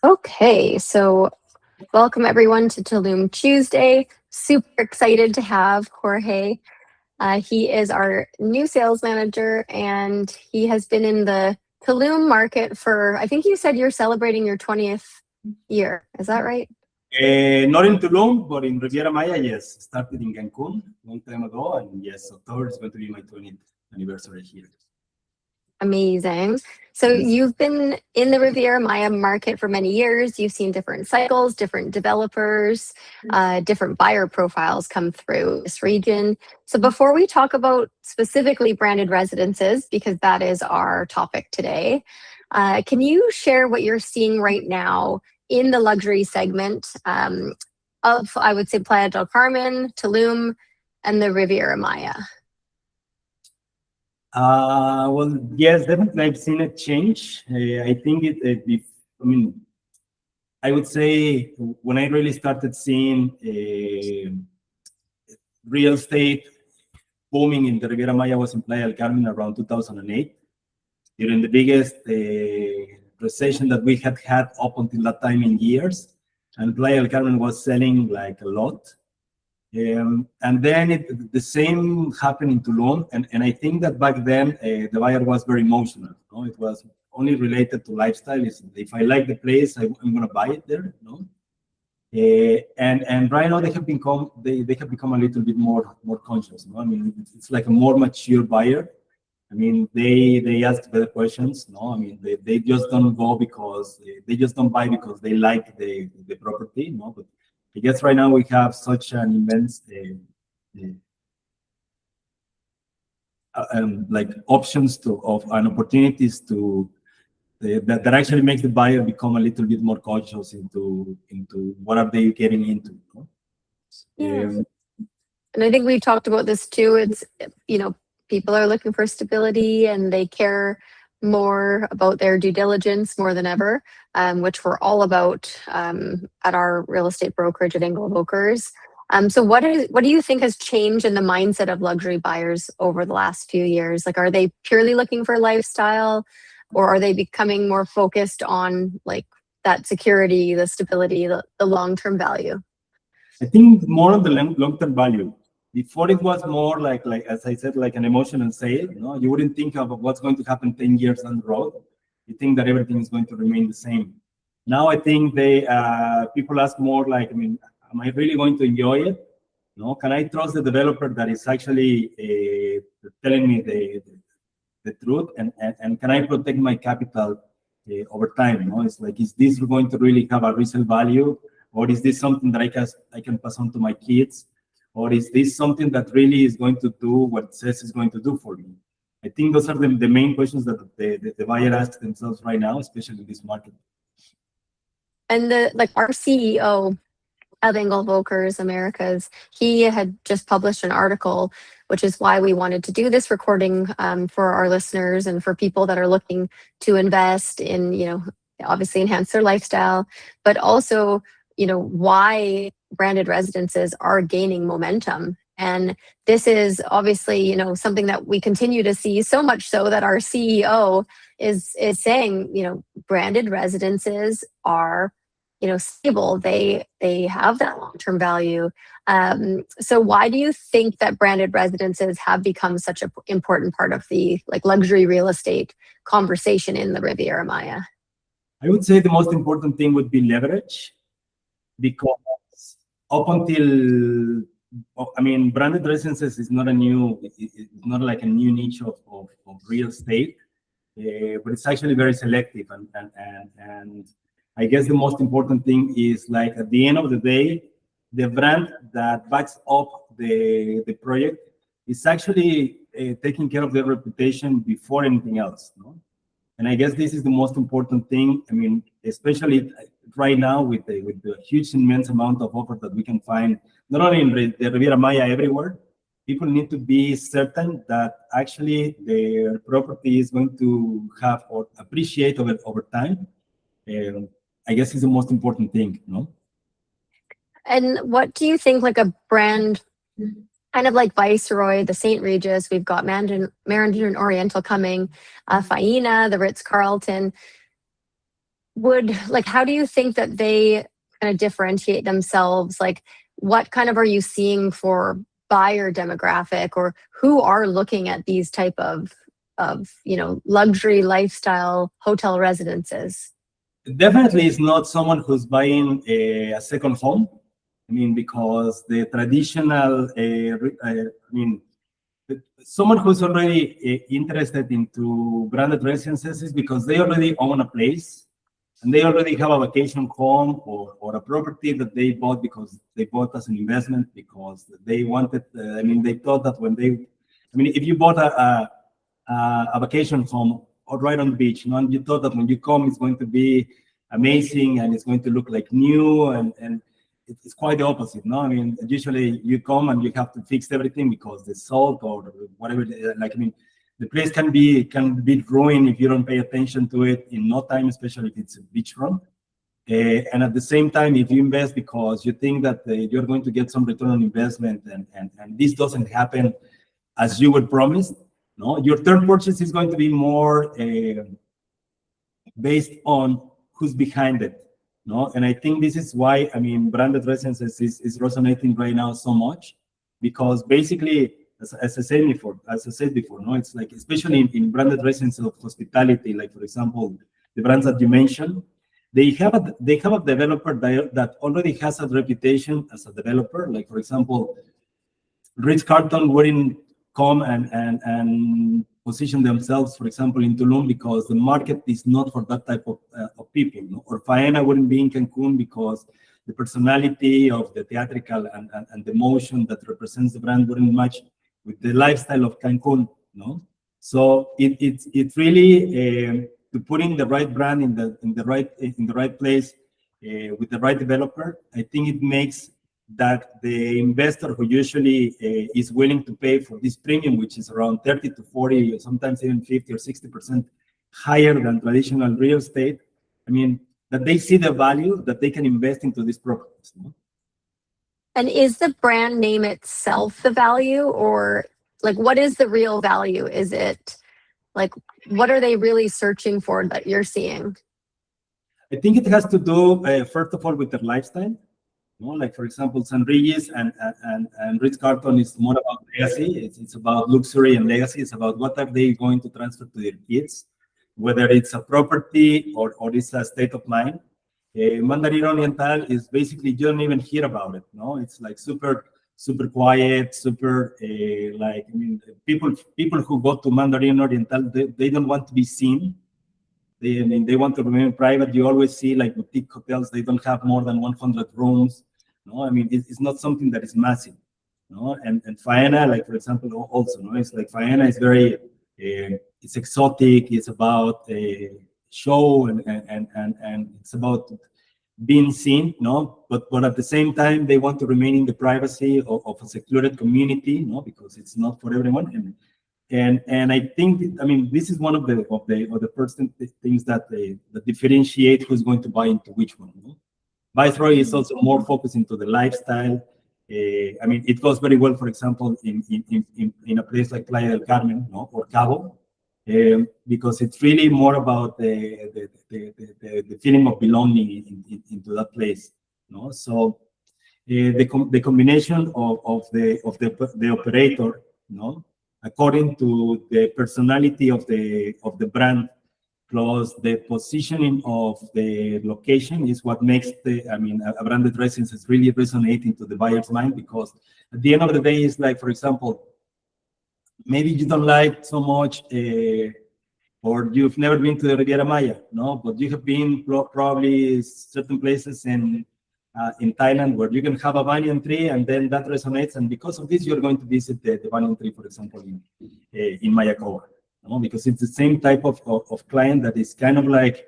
Okay, so welcome everyone to Tulum Tuesday. Super excited to have Jorge. He is our new sales manager and he has been in the Tulum market for, I think you said you're celebrating your 20th year. Is that right? Not in Tulum, but in Riviera Maya, yes. Started in Cancun a long time ago, and yes, October is going to be my 20th anniversary here. Amazing. So Yes. you've been in the Riviera Maya market for many years. You've seen different cycles, different developers, different buyer profiles come through this region. So before we talk about specifically branded residences, because that is our topic today, can you share what you're seeing right now in the luxury segment of, I would say, Playa del Carmen, Tulum, and the Riviera Maya? Well, yes, definitely I've seen a change. I think I would say when I really started seeing real estate booming in the Riviera Maya was in Playa del Carmen around 2008, during the biggest recession that we had had up until that time in years. And Playa del Carmen was selling like a lot. And then the same happened in Tulum, and I think that back then the buyer was very emotional. No? It was only related to lifestyle. If I like the place, I'm going to buy it there. No? And right now they have become a little bit more conscious. No? I mean, it's like a more mature buyer. I mean, they ask better questions. No, I mean they just don't go because they just don't buy because they like the property. No, but I guess right now we have such an immense like options and opportunities that actually makes the buyer become a little bit more cautious into what are they getting into. No? Yeah. And I think we've talked about this too. It's, people are looking for stability and they care more about their due diligence more than ever, which we're all about at our real estate brokerage at Engel Völkers. So what do you think has changed in the mindset of luxury buyers over the last few years? Like, are they purely looking for lifestyle, or are they becoming more focused on like that security, the stability, the long-term value? I think more on the long-term value. Before it was more like as I said, like an emotional sale. You wouldn't think of what's going to happen 10 years down the road. You think that everything is going to remain the same. Now I think people ask more like, I mean, am I really going to enjoy it? No, can I trust the developer that is actually telling me the truth, and can I protect my capital over time? No, it's like, is this going to really have a resale value, or is this something that I can pass on to my kids? Or is this something that really is going to do what it says it's going to do for me? I think those are the main questions that the buyer asks themselves right now, especially in this market. And our CEO of Engel Völkers Americas, he had just published an article, which is why we wanted to do this recording for our listeners and for people that are looking to invest in, obviously enhance their lifestyle, but also, why branded residences are gaining momentum. And this is obviously, something that we continue to see, so much so that our CEO is saying, branded residences are, stable. They have that long-term value. So why do you think that branded residences have become such an important part of the luxury real estate conversation in the Riviera Maya? I would say the most important thing would be leverage, because up until, I mean, branded residences is not it's not like a new niche of real estate, but it's actually very selective. And I guess the most important thing is, like, at the end of the day, the brand that backs up the project is actually taking care of their reputation before anything else. No? And I guess this is the most important thing. I mean, especially right now with the huge, immense amount of offers that we can find, not only in the Riviera Maya, everywhere, people need to be certain that actually their property is going to have or appreciate over time. I guess is the most important thing, no? And what do you think, like a brand kind of like Viceroy, the St. Regis, we've got Mandarin Oriental coming, Faina, the Ritz-Carlton. how do you think that they kind of differentiate themselves? Like, what kind of are you seeing for buyer demographic, or who are looking at these type of luxury lifestyle hotel residences? Definitely, it's not someone who's buying a second home. I mean, because the traditional, someone who's already interested into branded residences is because they already own a place and they already have a vacation home or a property that they bought because they bought as an investment because they wanted, they thought that if you bought a vacation home or right on the beach, and you thought that when you come, it's going to be amazing and it's going to look like new and it's quite the opposite, no? I mean, usually you come and you have to fix everything because the salt or whatever, the place can be ruined if you don't pay attention to it in no time, especially if it's a beachfront. And at the same time, if you invest because you think that you're going to get some return on investment and this doesn't happen as you were promised, no, your third purchase is going to be more based on who's behind it. No, and I think this is why branded residences is resonating right now so much, because basically, as I said before, no, it's like especially in branded residences of hospitality, like for example, the brands that you mentioned, they have a developer that already has a reputation as a developer. Like for example, Ritz-Carlton wouldn't come and position themselves, for example, in Tulum because the market is not for that type of people. No? Or Faena wouldn't be in Cancun because the personality of the theatrical and the motion that represents the brand wouldn't match with the lifestyle of Cancun. No, so it's really to putting the right brand in the right place with the right developer. I think it makes that the investor who usually is willing to pay for this premium, which is around 30 to 40, or sometimes even 50 or 60% higher than traditional real estate, that they see the value that they can invest into these properties. No? And is the brand name itself the value, or like what is the real value? Is it like, what are they really searching for that you're seeing? I think it has to do, first of all, with their lifestyle. No, like for example, San Regis and Ritz-Carlton is more about legacy. It's about luxury and legacy. It's about what are they going to transfer to their kids, whether it's a property or it's a state of mind. Mandarin Oriental is basically you don't even hear about it. No, it's like super quiet, super people who go to Mandarin Oriental they don't want to be seen. They want to remain private. You always see like boutique hotels, they don't have more than 100 rooms. No, it's not something that is massive. No, and Faena, like for example, also, no, it's like Faena is very, it's exotic. It's about show and it's about being seen. No, but at the same time, they want to remain in the privacy of a secluded community. No, because it's not for everyone. And I think this is one of the first things that differentiate who's going to buy into which one. No? Viceroy is also more focused into the lifestyle. It goes very well, for example, in a place like Playa del Carmen, no, or Cabo, because it's really more about the feeling of belonging into that place. No, so the combination of the operator, no, according to the personality of the brand, plus the positioning of the location is what makes a branded residence really resonate into the buyer's mind. Because at the end of the day, it's like, for example, maybe you don't like so much, or you've never been to the Riviera Maya, no, but you have been probably certain places in Thailand where you can have a banyan tree and then that resonates, and because of this you're going to visit the banyan tree, for example, in Mayakoba, no? Because it's the same type of client that is kind of like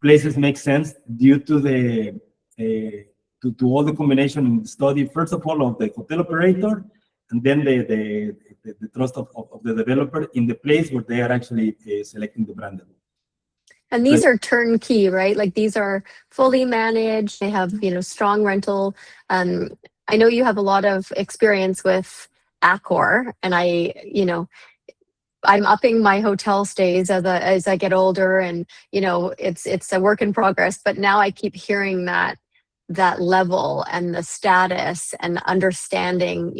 places make sense due to the to all the combination in the study, first of all of the hotel operator, and then the trust of the developer in the place where they are actually selecting the brand. And these are turnkey, right? Like these are fully managed. They have, strong rental. I know you have a lot of experience with Accor, and I'm upping my hotel stays as I get older, and it's a work in progress. But now I keep hearing that level and the status and understanding,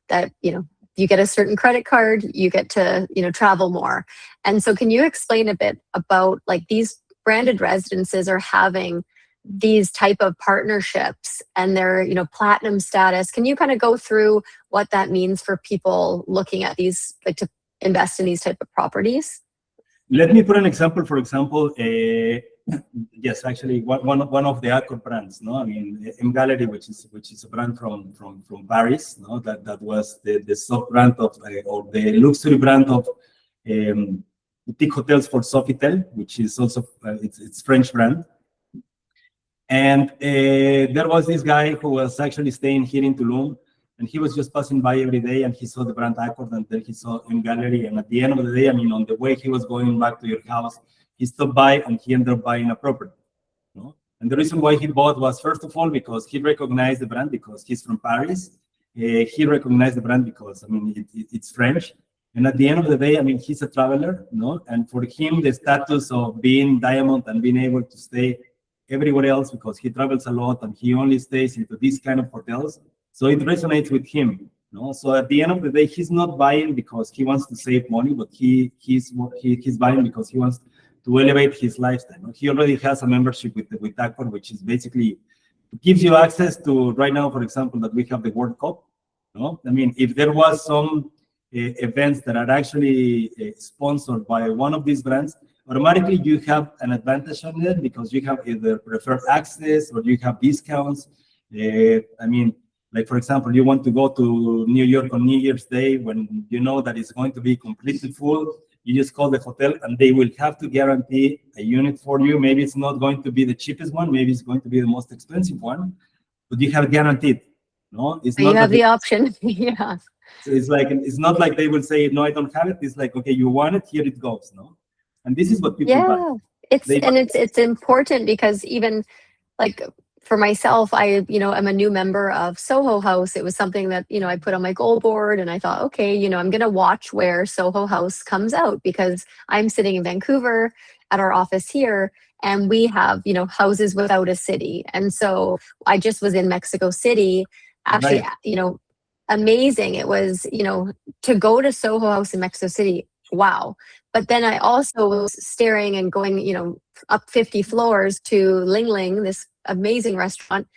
that you get a certain credit card, you get to travel more. And so, can you explain a bit about like these branded residences are having these type of partnerships and their platinum status? Can you kind of go through what that means for people looking at these, like to invest in these type of properties? Let me put an example. For example, yes, actually, one of the Accor brands, no, I mean, M Gallery, which is a brand from Paris, no, that was the sub brand of or the luxury brand of boutique hotels for Sofitel, which is also it's French brand. And there was this guy who was actually staying here in Tulum, and he was just passing by every day, and he saw the brand Accord, and then he saw M Gallery. And at the end of the day, I mean, on the way he was going back to your house, he stopped by and he ended up buying a property. No? And the reason why he bought was, first of all, because he recognized the brand because he's from Paris. He recognized the brand because, I mean, it's French. And at the end of the day, I mean, he's a traveler, no? And for him, the status of being diamond and being able to stay everywhere else, because he travels a lot and he only stays into these kind of hotels, so it resonates with him. No, so at the end of the day, he's not buying because he wants to save money, but he's buying because he wants to elevate his lifestyle. No? He already has a membership with Accor, which is basically gives you access to, right now, for example, that we have the World Cup. No, I mean, if there was some events that are actually sponsored by one of these brands, automatically you have an advantage on it because you have either preferred access or you have discounts. I mean, like, for example, you want to go to New York on New Year's Day when you know that it's going to be completely full. You just call the hotel and they will have to guarantee a unit for you. Maybe it's not going to be the cheapest one. Maybe it's going to be the most expensive one, but you have guaranteed. No, it's So not you have the option. Yeah. So it's not like they will say, no, I don't have it. It's like, okay, you want it, here it goes. No, and this is what people buy. Yeah. It's important because even like for myself, I am a new member of Soho House. It was something that I put on my goal board, and I thought, okay, I'm going to watch where Soho House comes out because I'm sitting in Vancouver at our office here, and we have houses without a city. And so I just was in Mexico City, actually, Right. Amazing. It was to go to Soho House in Mexico City. Wow. But then I also was staring and going, up 50 floors to Ling Ling, this amazing restaurant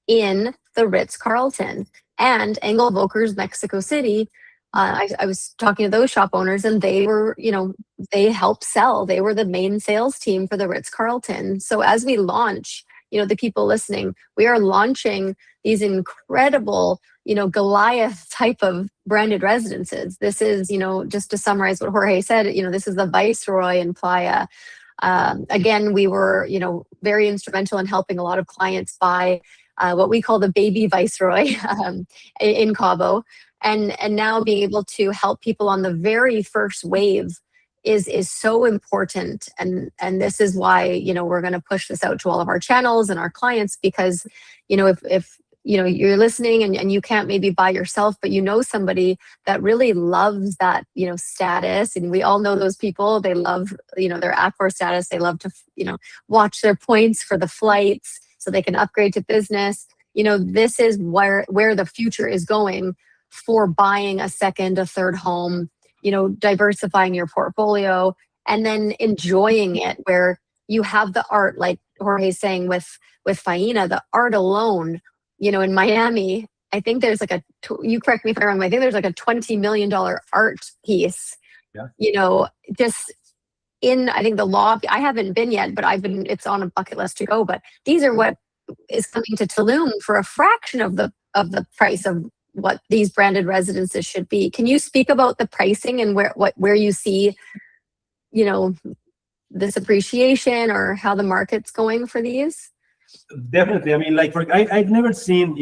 in the Ritz-Carlton, and Engel Völkers Mexico City. I was talking to those shop owners, and they were, they helped sell. They were the main sales team for the Ritz-Carlton. So as we launch, the people listening, we are launching these incredible, Goliath type of branded residences. This is, just to summarize what Jorge said, this is the Viceroy in Playa. Again, we were, very instrumental in helping a lot of clients buy what we call the baby Viceroy in Cabo. And now being able to help people on the very first wave is so important. And this is why, we're going to push this out to all of our channels and our clients, because, if you're listening and you can't maybe buy yourself, but somebody that really loves that, status. And we all know those people. They love, their Accor status. They love to, watch their points for the flights so they can upgrade to business. This is where the future is going for buying a second, a third home, diversifying your portfolio and then enjoying it, where you have the art, like Jorge's saying with Faina, the art alone. In Miami, I think there's like you correct me if I'm wrong, I think there's like a $20 million art piece, just in, I think the lobby. I haven't been yet, but it's on a bucket list to go. But these are what is coming to Tulum for a fraction of the price of what these branded residences should be. Can you speak about the pricing and where you see, this appreciation or how the market's going for these? Definitely. I mean, like, I've never seen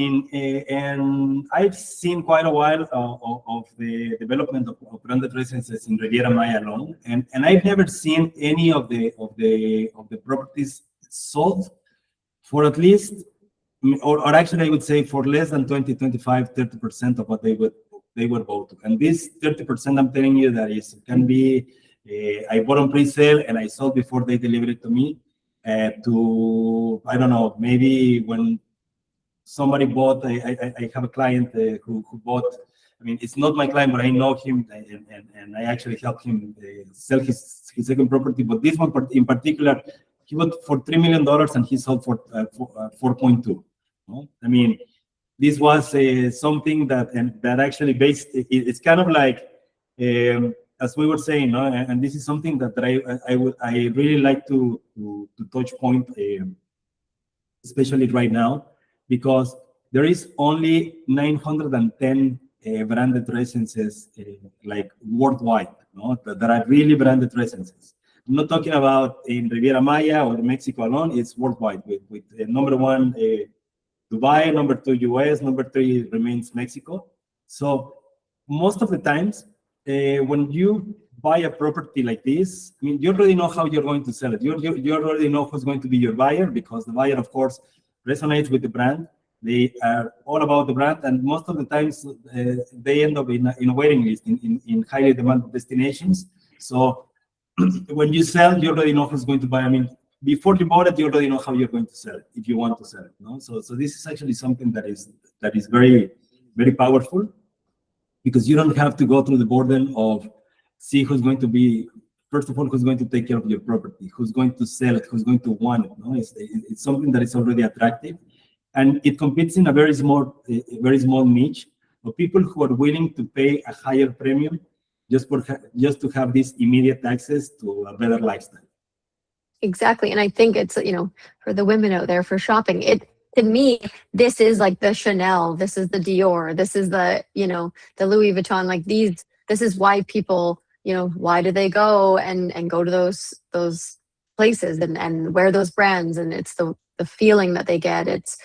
and I've seen quite a while of the development of branded residences in Riviera Maya alone, and I've never seen any of the properties sold for at least, or actually I would say for less than 20, 25, 30% of what they would they were both. And this 30%, I'm telling you, that is can be I bought on pre-sale and I sold before they delivered it to me. To I don't know, maybe when somebody bought, I have a client who bought. I mean, it's not my client, but I know him, and I actually helped him sell his second property. But this one in particular, he bought for $3 million and he sold for 4.2. No? I mean, this was something that actually it's kind of like, as we were saying, no? And this is something that I really like to touch point, especially right now, because there is only 910 branded residences like worldwide, no? That are really branded residences. I'm not talking about in Riviera Maya or Mexico alone. It's worldwide with number one Dubai, number two US, number three remains Mexico. So most of the times when you buy a property like this, I mean, you already know how you're going to sell it. You already know who's going to be your buyer, because the buyer, of course, resonates with the brand. They are all about the brand, and most of the times they end up in a waiting list in highly demanded destinations. So when you sell, you already know who's going to buy. I mean, before you bought it, you already know how you're going to sell it if you want to sell it. No? So this is actually something that is very, very powerful, because you don't have to go through the burden of see who's going to be, first of all, who's going to take care of your property, who's going to sell it, who's going to want it. No? It's something that is already attractive, and it competes in a very small niche of people who are willing to pay a higher premium just to have this immediate access to a better lifestyle. Exactly. And I think it's, for the women out there for shopping, to me, this is like the Chanel, this is the Dior, this is the, the Louis Vuitton, like this is why people, why do they go and go to those places and wear those brands, and it's the feeling that they get. It's,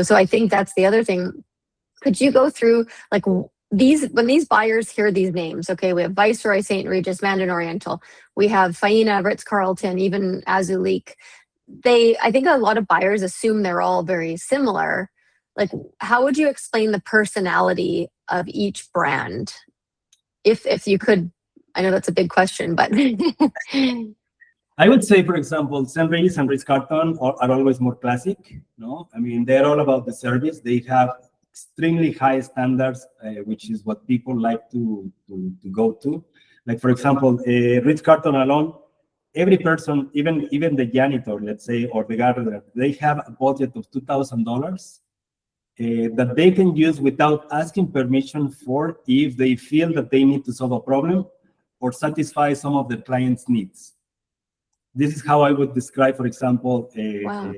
so I think that's the other thing. Could you go through like when these buyers hear these names? Okay, we have Viceroy, St. Regis, Mandarin Oriental, we have Faina, Ritz-Carlton, even Azulik. I think a lot of buyers assume they're all very similar. Like, how would you explain the personality of each brand? If you could, I know that's a big question, but I would say, for example, St. Regis and Ritz-Carlton are always more classic. No, I mean, they're all about the service. They have extremely high standards, which is what people like to go to. Like, for example, Ritz-Carlton alone, every person, even the janitor, let's say, or the gardener, they have a budget of $2,000 that they can use without asking permission for, if they feel that they need to solve a problem or satisfy some of their clients' needs. This is how I would describe, for example, wow.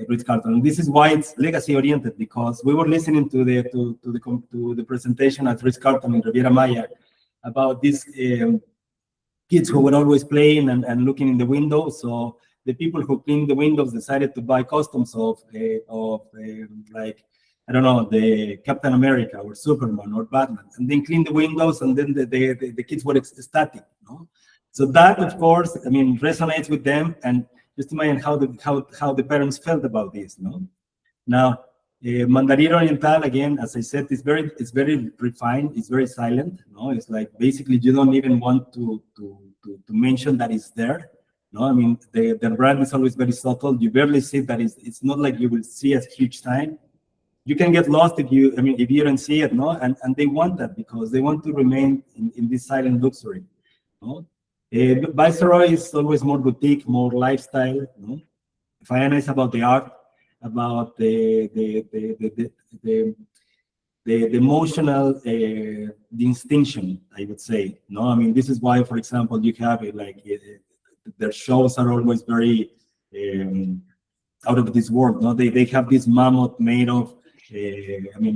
Ritz-Carlton. This is why it's legacy-oriented, because we were listening to the presentation at Ritz-Carlton in Riviera Maya about these kids who were always playing and looking in the window. So the people who cleaned the windows decided to buy costumes of like, I don't know, the Captain America or Superman or Batman, and then clean the windows, and then the kids were ecstatic. No? So that, of course, I mean, resonates with them, and just imagine how the parents felt about this. No, now Mandarin Oriental, again, as I said, it's very refined. It's very silent. No, it's like basically you don't even want to mention that it's there. No, I mean their brand is always very subtle. You barely see that. It's not like you will see a huge sign. You can get lost if you don't see it. No, and they want that because they want to remain in this silent luxury. No. Viceroy is always more boutique, more lifestyle. No? Faena is about the art, about the emotional, the distinction, I would say. No, I mean, this is why, for example, you have their shows are always very out of this world. No, they have this mammoth made of,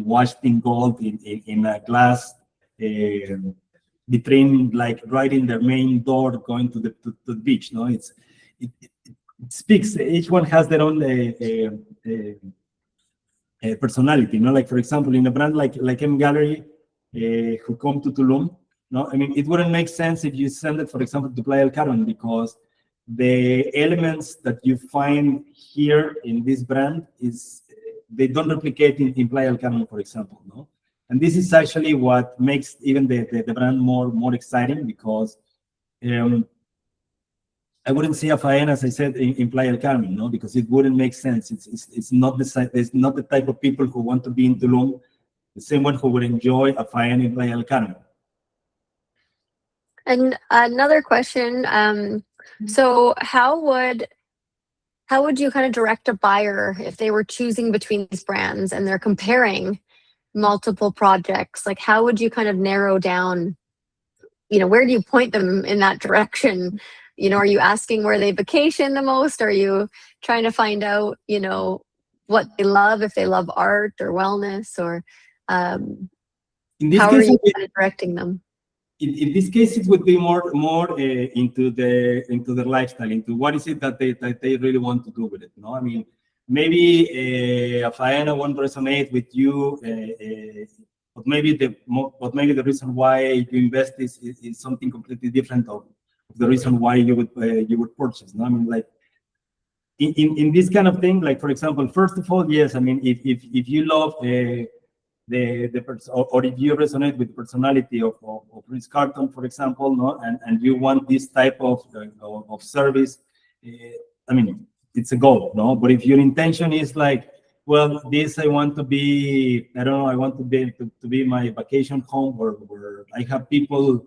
washed in gold in a glass. Between, like, right in their main door going to the beach. No, it speaks. Each one has their own personality. No, like, for example, in a brand like M Gallery, who come to Tulum. No, I mean, it wouldn't make sense if you send it, for example, to Playa del Carmen, because the elements that you find here in this brand they don't replicate in Playa del Carmen, for example. No. And this is actually what makes even the brand more exciting, because I wouldn't say a faena, as I said, in Playa del Carmen, no, because it wouldn't make sense. It's not it's not the type of people who want to be in Tulum, the same one who would enjoy a faena in Playa del Carmen. And another question, so how would you kind of direct a buyer if they were choosing between these brands and they're comparing multiple projects? Like, how would you kind of narrow down, where do you point them in that direction? Are you asking where they vacation the most? Are you trying to find out, what they love, if they love art or wellness, or in this how case, are you kind of directing them? In this case, it would be more into their lifestyle, into what is it that they really want to do with it. No, I mean, maybe a faena won't resonate with you, but maybe the reason why you invest is something completely different of the reason why you would purchase. No, I mean, like in this kind of thing, like for example, first of all, yes, I mean, if you love or if you resonate with the personality of Ritz-Carlton, for example, no, and you want this type of service, I mean, it's a goal, no. But if your intention is like, well, this I want to be, I don't know, I want to be my vacation home where I have people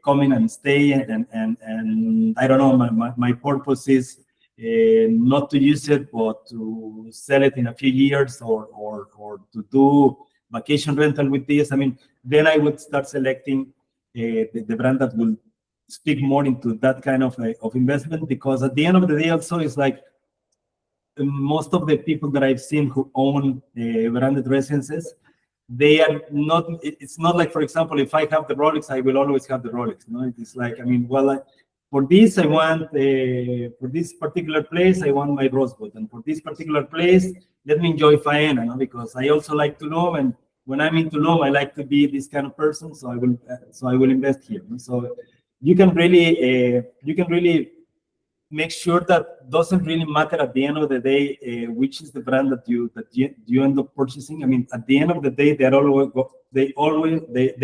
coming and stay, and I don't know, my purpose is not to use it, but to sell it in a few years, or to do vacation rental with this. I mean, then I would start selecting the brand that will speak more into that kind of investment, because at the end of the day, also, it's like most of the people that I've seen who own branded residences, they are not. It's not like, for example, if I have the Rolex, I will always have the Rolex. No, it's like, I mean, well, for this, I want, for this particular place, I want my Rosebud. And for this particular place, let me enjoy faena, no? Because I also like Tulum, and when I'm in Tulum, I like to be this kind of person, so I will invest here. No? So you can really make sure that doesn't really matter at the end of the day which is the brand that you end up purchasing. I mean, at the end of the day, they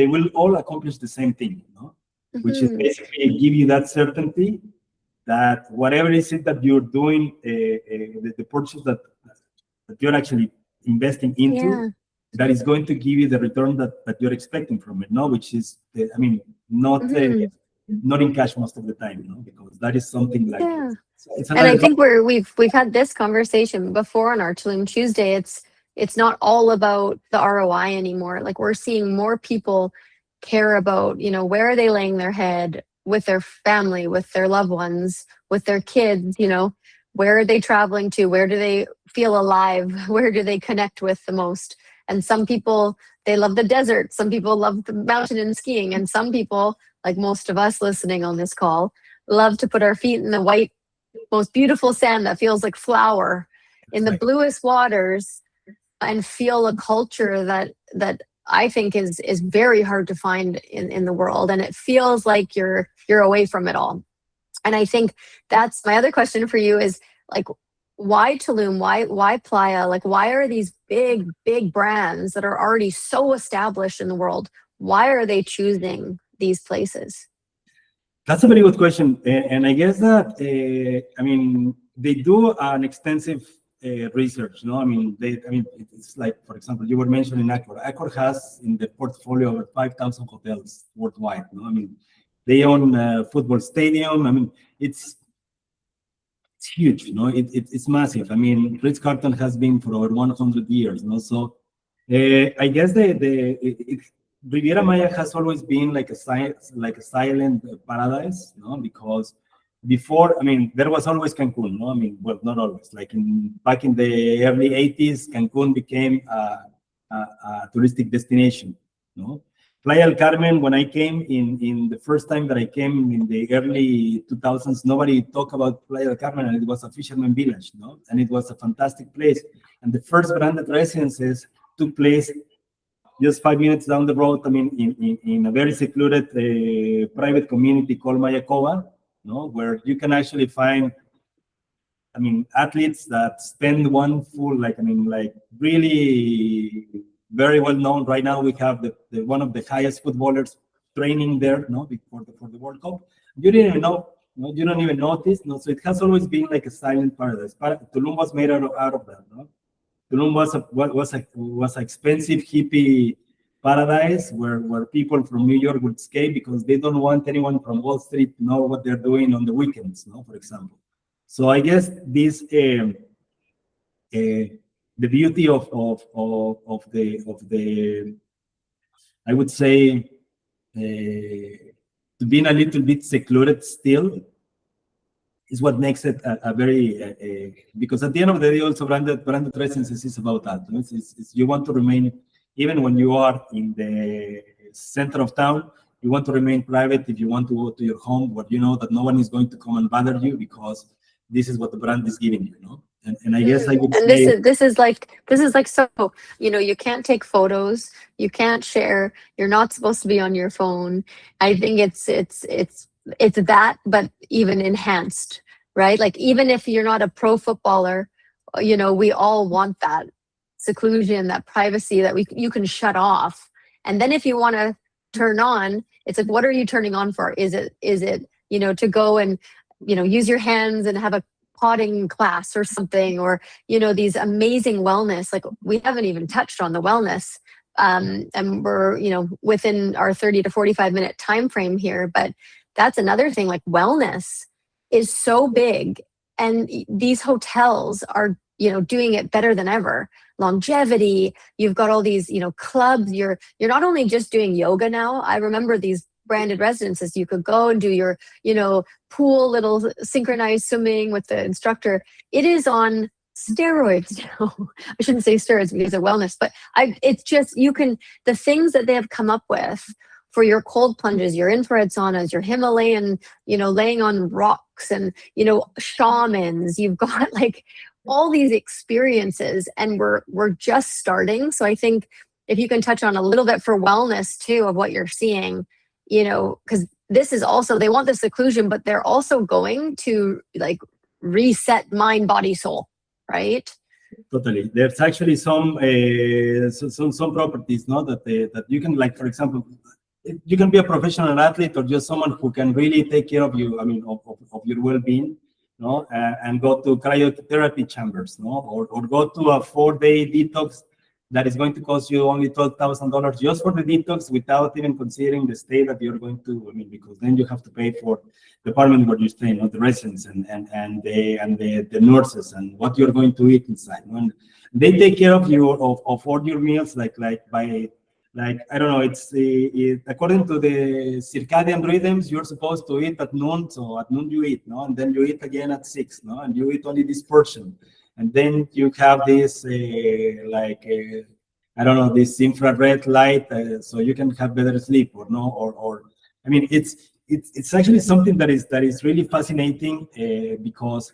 will all accomplish the same thing, you know? Which is basically give you that certainty that whatever is it that you're doing, the purchase that you're actually investing into, that is going to give you the return that you're expecting from it, no? Which is, I mean, not in cash most of the time, you know, because that is something like. Yeah. And I think we've had this conversation before on our Tulum Tuesday. It's not all about the ROI anymore. Like, we're seeing more people care about, you know, where are they laying their head with their family, with their loved ones, with their kids, you know, where are they traveling to? Where do they feel alive? Where do they connect with the most? And some people, they love the desert. Some people love the mountain and skiing. And some people, like most of us listening on this call, love to put our feet in the white, most beautiful sand that feels like flour in the bluest waters, and feel a culture that I think is very hard to find in the world. And it feels like you're away from it all. And I think that's my other question for you is, like, why Tulum? Why Playa? Like, why are these big brands that are already so established in the world, why are they choosing these places? That's a very good question. And I guess that, I mean, they do an extensive research, no? I mean, it's like, for example, you were mentioning Accor. Accor has in the portfolio over 5,000 hotels worldwide, no? I mean, they own a football stadium. I mean, it's huge, you know, it's massive. I mean, Ritz-Carlton has been for over 100 years, you know? So I guess Riviera Maya has always been like a silent paradise, you know, because before, I mean, there was always Cancun, no? I mean, well, not always. Like back in the early 80s, Cancun became a touristic destination, no? Playa del Carmen, when I came in the first time that I came in the early 2000s, nobody talked about Playa del Carmen, and it was a fisherman village, no? And it was a fantastic place. And the first branded residences took place just 5 minutes down the road. I mean, in a very secluded private community called Mayacoba, no? Where you can actually find, I mean, athletes that spend one full, like, I mean, like really very well known. Right now, we have the one of the highest footballers training there, no, for the World Cup. You didn't even know, no, you don't even notice, no. So it has always been like a silent paradise. Tulum was made out of that, no. Tulum was an expensive hippie paradise where people from New York would escape because they don't want anyone from Wall Street to know what they're doing on the weekends, no, for example. So I guess this the beauty of the I would say to being a little bit secluded still is what makes it a very because at the end of the day, also branded residences is about that. It's you want to remain, even when you are in the center of town, you want to remain private. If you want to go to your home, where you know that no one is going to come and bother you because this is what the brand is giving you, no? And I guess I would and say this is like, so, you know, you can't take photos, you can't share, you're not supposed to be on your phone. I think it's that, but even enhanced, right? Like, even if you're not a pro footballer, you know, we all want that seclusion, that privacy, that you can shut off. And then if you want to turn on, it's like, what are you turning on for? Is it, you know, to go and, you know, use your hands and have a potting class or something, or, you know, these amazing wellness, like, we haven't even touched on the wellness. And we're, you know, within our 30 to 45 minute time frame here, but that's another thing. Like, wellness is so big, and these hotels are, you know, doing it better than ever. Longevity, you've got all these, you know, clubs. You're not only just doing yoga now. I remember these branded residences, you could go and do your, you know, pool, little synchronized swimming with the instructor. It is on steroids now. I shouldn't say steroids because of wellness, but it's just, you can, the things that they have come up with for your cold plunges, your infrared saunas, your Himalayan, you know, laying on rocks, and, you know, shamans, you've got like all these experiences, and we're just starting. So I think if you can touch on a little bit for wellness too, of what you're seeing, you know, because this is also, they want the seclusion, but they're also going to like reset mind, body, soul, right? totally. There's actually some properties, no, that you can, like, for example, you can be a professional athlete or just someone who can really take care of you. I mean, of your well-being, no, and go to cryotherapy chambers, no, or go to a 4-day detox that is going to cost you only $12,000 just for the detox, without even considering the stay that you're going to. I mean, because then you have to pay for the apartment where you're staying, not the residents and the nurses and what you're going to eat inside. And they take care of you of all your meals, like I don't know. It's according to the circadian rhythms. You're supposed to eat at noon, so at noon you eat, no, and then you eat again at 6, no, and you eat only this portion. And then you have this, I don't know, this infrared light, so you can have better sleep, or no, or I mean, it's actually something that is really fascinating, because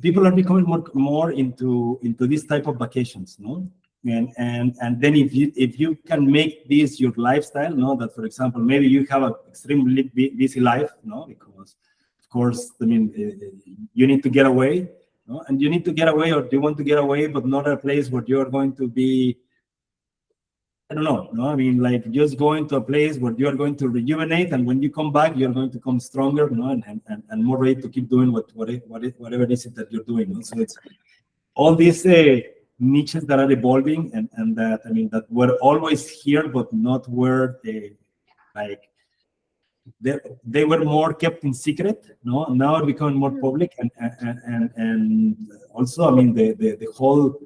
people are becoming more into this type of vacations, no, and then if you can make this your lifestyle, no, that, for example, maybe you have an extremely busy life, no, because of course, I mean, you need to get away. No? And you need to get away, or you want to get away, but not a place where you're going to be, I don't know, no? I mean, like, just going to a place where you're going to rejuvenate, and when you come back, you're going to come stronger, no? And more ready to keep doing whatever it is that you're doing. No? So it's all these niches that are evolving, and that, I mean, that were always here, but not where like, they were more kept in secret, no, now are becoming more public, and also, I mean, the whole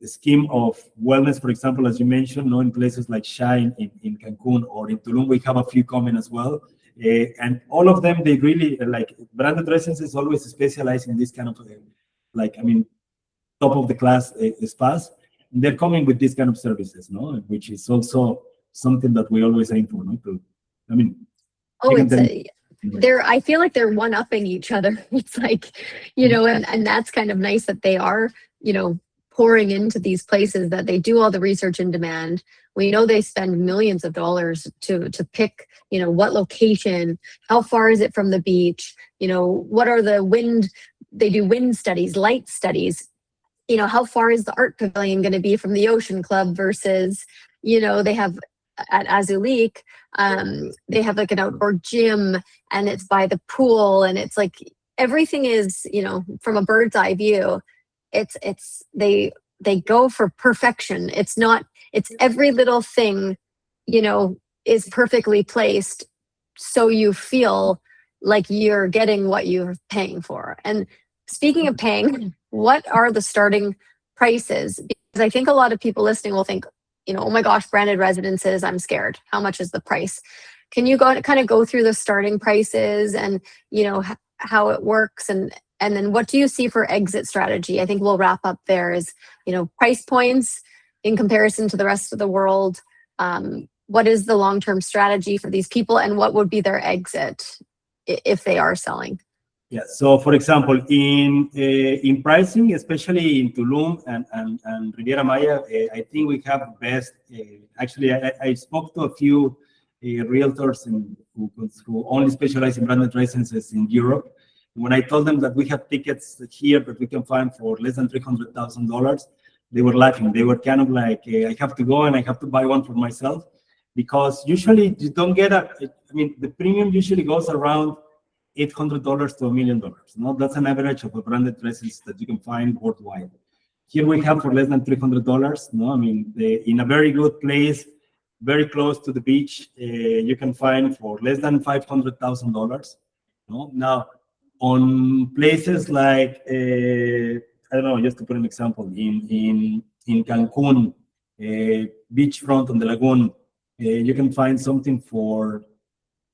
scheme of wellness, for example, as you mentioned, no, in places like Shine in Cancun or in Tulum, we have a few coming as well, and all of them, they really, like, branded residences always specialize in this kind of like, I mean, top of the class spas. They're coming with this kind of services, no, which is also something that we always aim for, no, to, I mean, Oh, I feel like they're one-upping each other. It's like, you know, and that's kind of nice that they are, you know, pouring into these places, that they do all the research and demand. We know they spend millions of dollars to pick, you know, what location, how far is it from the beach, you know, what are the wind, they do wind studies, light studies. how far is the art pavilion going to be from the ocean club versus, they have at Azulik, they have like an outdoor gym and it's by the pool, and it's like everything is, from a bird's eye view. They go for perfection. It's every little thing, is perfectly placed, so you feel like you're getting what you're paying for. And speaking of paying, what are the starting prices? Because I think a lot of people listening will think, oh my gosh, branded residences, I'm scared. How much is the price? Can you go through the starting prices and, how it works, and then what do you see for exit strategy? I think we'll wrap up there is, price points in comparison to the rest of the world. What is the long-term strategy for these people, and what would be their exit if they are selling? Yeah. So, for example, in pricing, especially in Tulum and Riviera Maya, I think we have best. Actually, I spoke to a few realtors who only specialize in branded residences in Europe. When I told them that we have tickets here that we can find for less than $300,000, they were laughing. They were kind of like, I have to go and I have to buy one for myself, because usually you don't get the premium usually goes around $800 to $1 million. No, that's an average of a branded residence that you can find worldwide. Here we have for less than $300. No, in a very good place, very close to the beach, you can find for less than $500,000. No, now on places like I don't know, just to put an example, in Cancun, beachfront on the lagoon, you can find something for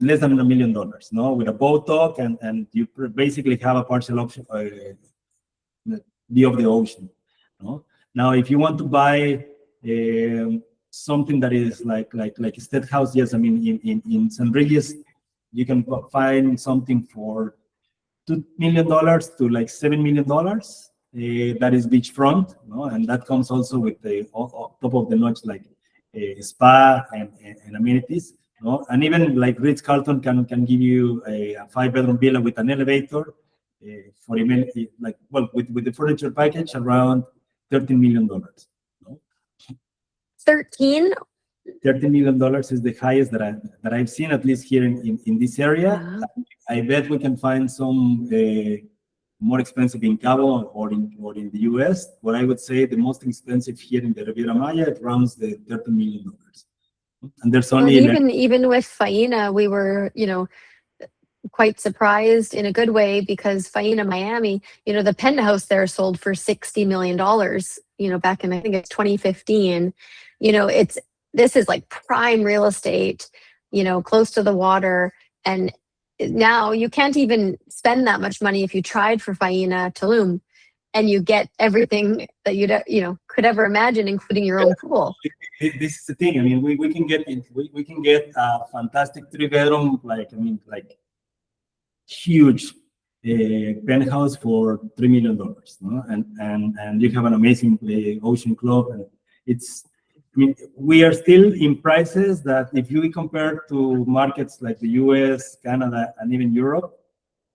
less than $1 million, no, with a boat dock, and you basically have a partial option view of the ocean. No? Now, if you want to buy something that is like a state house, yes, in San Regis, you can find something for $2 million to like $7 million. That is beachfront, no? And that comes also with the top of the notch, like spa and amenities. No? And even like Ritz-Carlton can give you a 5-bedroom villa with an elevator for with the furniture package around $13 million. No? 13? $13 million is the highest that I've seen, at least here in this area. Uh-huh. I bet we can find some more expensive in Cabo or in the US. But I would say the most expensive here in the Riviera Maya, it runs the $13 million. And there's only even with Faina, we were, quite surprised in a good way, because Faina Miami, the penthouse there sold for $60 million, back in, I think it's 2015. This is like prime real estate, close to the water. And now you can't even spend that much money if you tried for Faina Tulum, and you get everything that you could ever imagine, including your own pool. This is the thing. We can get a fantastic 3-bedroom, huge penthouse for $3 million, no? And you have an amazing ocean club, and we are still in prices that, if you compare to markets like the US, Canada, and even Europe,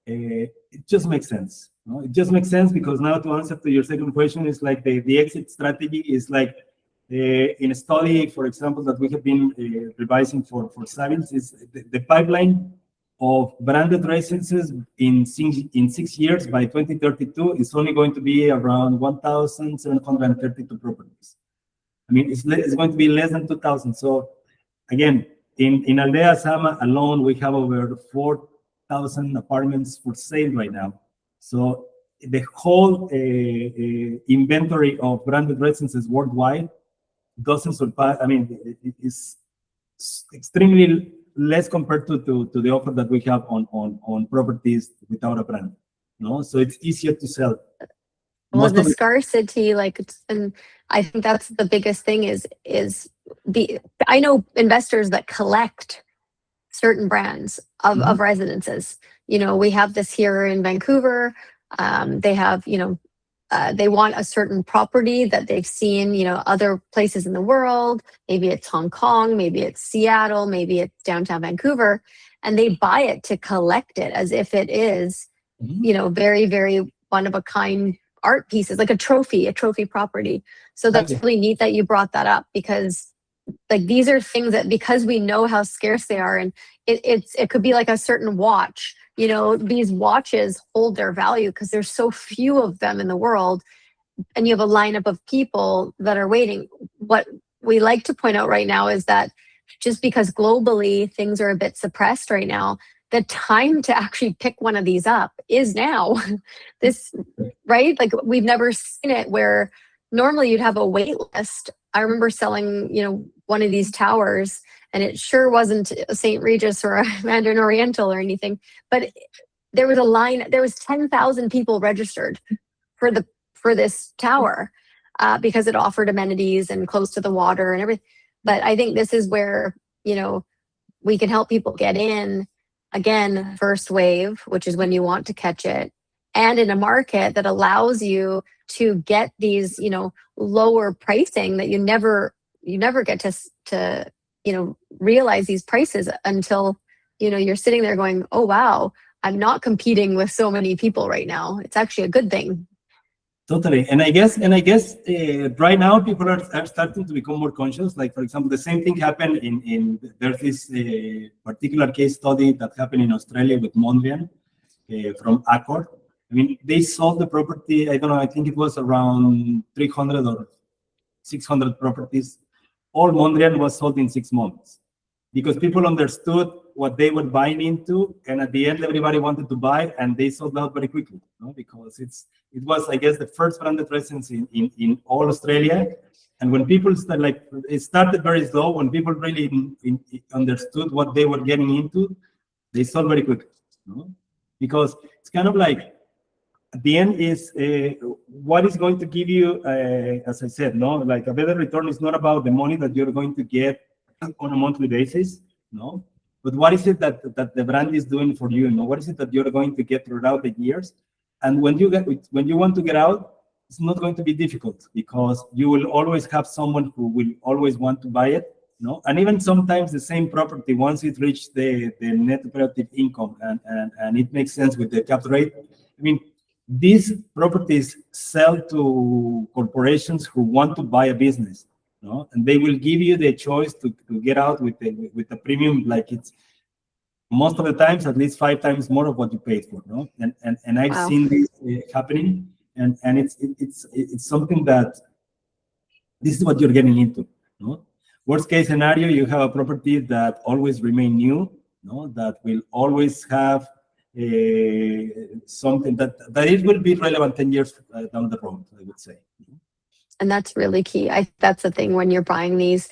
it just makes sense. No? It just makes sense, because now, to answer to your second question, is like the exit strategy is like in a study, for example, that we have been revising for Savils, is the pipeline of branded residences in 6 years by 2032 is only going to be around 1,732 properties. It's going to be less than 2,000. So again, in Aldea Sama alone, we have over 4,000 apartments for sale right now. So the whole inventory of branded residences worldwide doesn't surpass. It is extremely less compared to the offer that we have on properties without a brand. No, so it's easier to sell. Well, the scarcity, and I think that's the biggest thing is I know investors that collect certain brands of residences. We have this here in Vancouver. They have, they want a certain property that they've seen, other places in the world. Maybe it's Hong Kong, maybe it's Seattle, maybe it's downtown Vancouver, and they buy it to collect it as if it is, very, very one of a kind art pieces, like a trophy property. So that's really neat that you brought that up, because like these are things that, because we know how scarce they are, and it could be like a certain watch, you know, these watches hold their value because there's so few of them in the world, and you have a lineup of people that are waiting. What we like to point out right now is that just because globally things are a bit suppressed right now, the time to actually pick one of these up is now. This, right? Like we've never seen it where normally you'd have a wait list. I remember selling, you know, one of these towers, and it sure wasn't a St. Regis or a Mandarin Oriental or anything, but there was a line, there was 10,000 people registered for this tower because it offered amenities and close to the water and everything. But I think this is where, you know, we can help people get in, again, first wave, which is when you want to catch it, and in a market that allows you to get these, you know, lower pricing that you never get to, you know, realize these prices until, you know, you're sitting there going, oh, wow, I'm not competing with so many people right now. It's actually a good thing. Totally, and I guess right now people are starting to become more conscious. Like, for example, the same thing happened in there's this particular case study that happened in Australia with Mondrian from Accor. I mean, they sold the property. I don't know. I think it was around 300 or 600 properties. All Mondrian was sold in 6 months because people understood what they were buying into, and at the end, everybody wanted to buy, and they sold out very quickly. You know, because it was, I guess, the first branded residence in all Australia. And when people it started very slow. When people really understood what they were getting into, they sold very quickly. You know? Because it's kind of like, at the end is what is going to give you, as I said, no, like a better return is not about the money that you're going to get on a monthly basis, no, but what is it that the brand is doing for you? No, what is it that you're going to get throughout the years? And when you want to get out, it's not going to be difficult because you will always have someone who will always want to buy it, no, and even sometimes the same property, once it reaches the net operative income and it makes sense with the cap rate. I mean, these properties sell to corporations who want to buy a business, no? And they will give you the choice to get out with the premium, like it's most of the times at least 5 times more of what you paid for, no? And I've Wow. seen this happening, and it's something that this is what you're getting into, no? Worst case scenario, you have a property that always remain new, no? That will always have something that it will be relevant 10 years down the road, I would say. And that's really key. That's the thing when you're buying these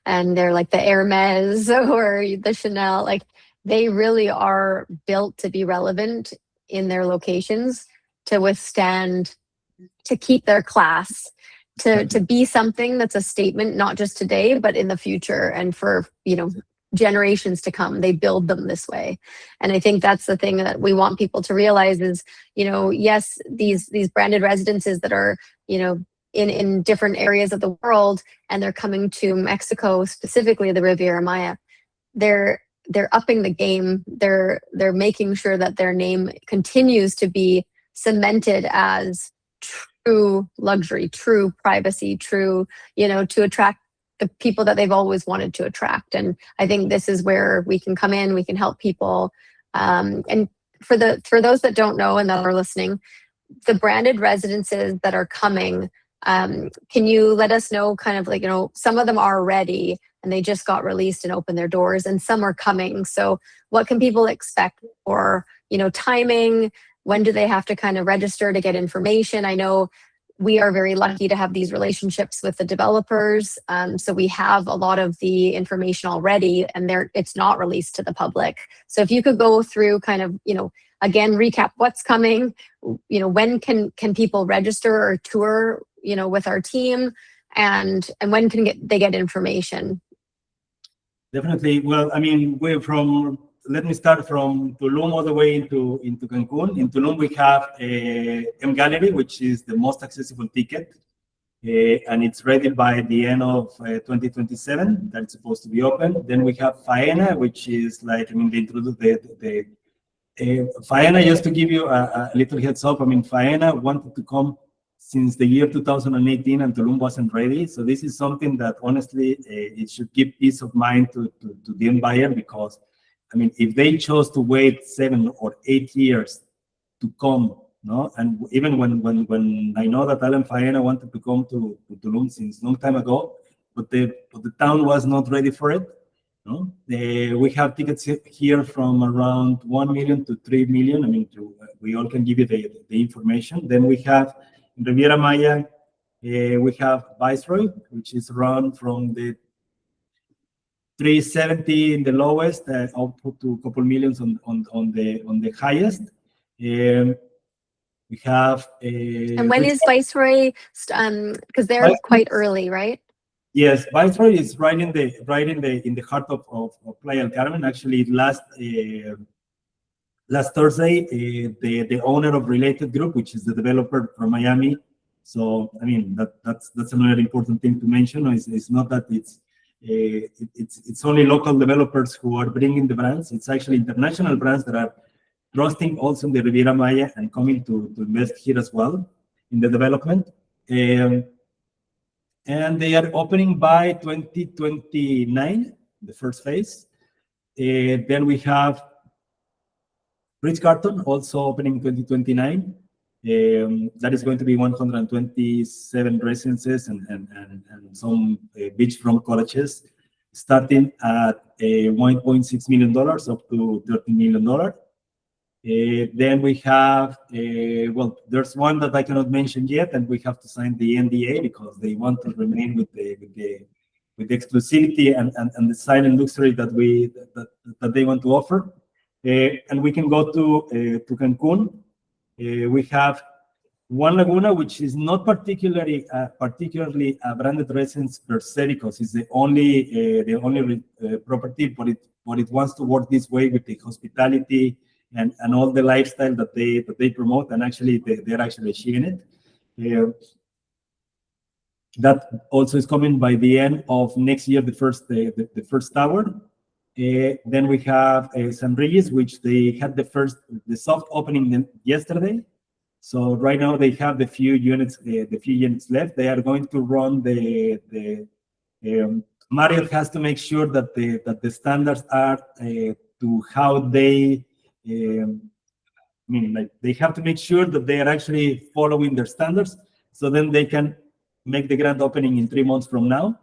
and they're like the Hermes or the Chanel, like they really are built to be relevant in their locations, to withstand, to keep their class, to be something that's a statement, not just today, but in the future and for, you know, generations to come. They build them this way. And I think that's the thing that we want people to realize is, you know, yes, these branded residences that are, you know, in different areas of the world, and they're coming to Mexico, specifically the Riviera Maya, they're upping the game. They're making sure that their name continues to be cemented as true luxury, true privacy, true, you know, to attract the people that they've always wanted to attract. And I think this is where we can come in, we can help people. And for those that don't know and that are listening, the branded residences that are coming, can you let us know kind of like, you know, some of them are ready and they just got released and opened their doors, and some are coming. So what can people expect for, you know, timing? When do they have to kind of register to get information? I know we are very lucky to have these relationships with the developers. So we have a lot of the information already, and it's not released to the public. So if you could go through kind of, you know, again, recap what's coming, you know, when can people register or tour, you know, with our team, and when can they get information? Definitely. Well, I mean, let me start from Tulum all the way into Cancun. In Tulum, we have M Gallery, which is the most accessible ticket. And it's ready by the end of 2027. That's supposed to be open. Then we have Faena, which is like, I mean, they introduced Faena, just to give you a little heads up. I mean, Faena wanted to come since the year 2018, and Tulum wasn't ready. So this is something that honestly, it should give peace of mind to the end buyer, because, I mean, if they chose to wait 7 or 8 years to come, no, and even when I know that Alan Faena wanted to come to Tulum since long time ago, but the town was not ready for it. No, we have tickets here from around 1 million to 3 million. I mean, we all can give you the information. Then we have in Riviera Maya, we have Viceroy, which is around from the 370 in the lowest, up to a couple millions on the highest. We have. And when is Viceroy? Because they're quite early, right? Yes, Viceroy is right in the heart of Playa del Carmen. Actually, last Thursday, the owner of Related Group, which is the developer from Miami. So I mean that's another important thing to mention. It's not that it's only local developers who are bringing the brands. It's actually international brands that are trusting also in the Riviera Maya and coming to invest here as well in the development. And they are opening by 2029, the first phase. Then we have Ritz-Carlton also opening 2029. That is going to be 127 residences and some beachfront cottages, starting at $1.6 million up to $13 million. Then we have, well, there's one that I cannot mention yet, and we have to sign the NDA because they want to remain with the exclusivity and the silent luxury that they want to offer. And we can go to Cancun. We have One Laguna, which is not particularly a branded residence per se, because it's the only property, but it wants to work this way with the hospitality and all the lifestyle that they promote, and actually they're actually achieving it. That also is coming by the end of next year, the first tower. Then we have San Reyes, which they had the soft opening yesterday. So right now they have the few units left. They are going to run Marriott has to make sure that the standards are to how they. I mean, like, they have to make sure that they are actually following their standards, so then they can make the grand opening in 3 months from now.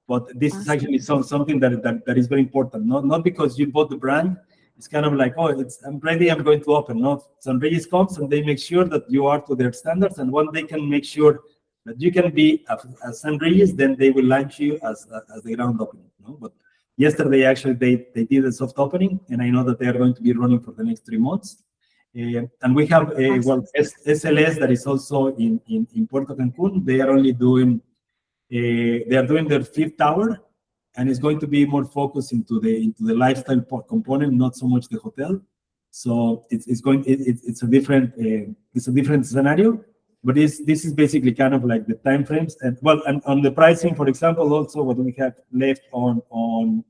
But this is actually something that is very important. Not because you bought the brand, it's kind of like, oh, I'm ready, I'm going to open. No, San Reyes comes and they make sure that you are to their standards, and when they can make sure that you can be a San Reyes, then they will launch you as the grand opening. No? But yesterday, actually, they did a soft opening, and I know that they are going to be running for the next 3 months. And we have SLS that is also in Puerto Cancun. They are only doing their 5th tower, and it's going to be more focused into the lifestyle component, not so much the hotel. So it's a different scenario. But this is basically kind of like the time frames, and on the pricing, for example, also what we have left on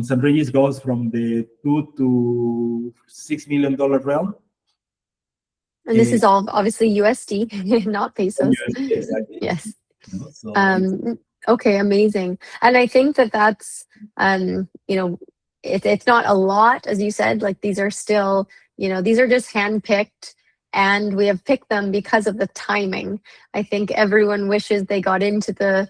San Reyes goes from the $2 to $6 million realm. And this is all obviously USD, not pesos. Exactly. Yes. So okay, amazing. And I think that's, it's not a lot, as you said, like these are still, these are just handpicked, and we have picked them because of the timing. I think everyone wishes they got into the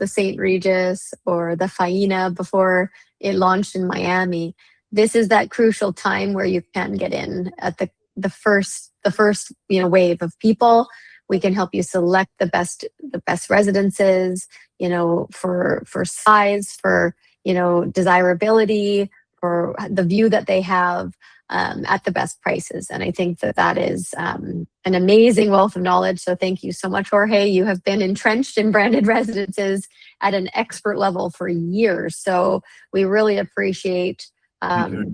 St. Regis or the Faena before it launched in Miami. This is that crucial time where you can get in at the first wave of people. We can help you select the best residences, for size, for desirability, for the view that they have, at the best prices. And I think that is an amazing wealth of knowledge. So thank you so much, Jorge. You have been entrenched in branded residences at an expert level for years. So we really appreciate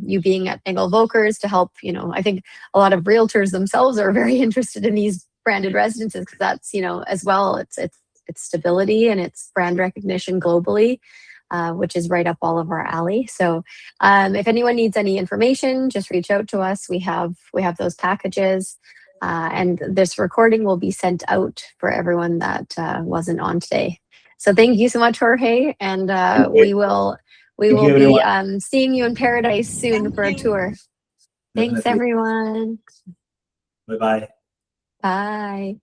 you being at Engel Völkers to help. I think a lot of realtors themselves are very interested in these branded residences, because that's, as well, it's stability and it's brand recognition globally, which is right up all of our alley. So if anyone needs any information, just reach out to us. We have those packages. And this recording will be sent out for everyone that wasn't on today. So thank you so much, Jorge, and we will you, be everyone. seeing you in paradise soon for a tour. Thanks, Definitely. everyone. Bye-bye. Bye.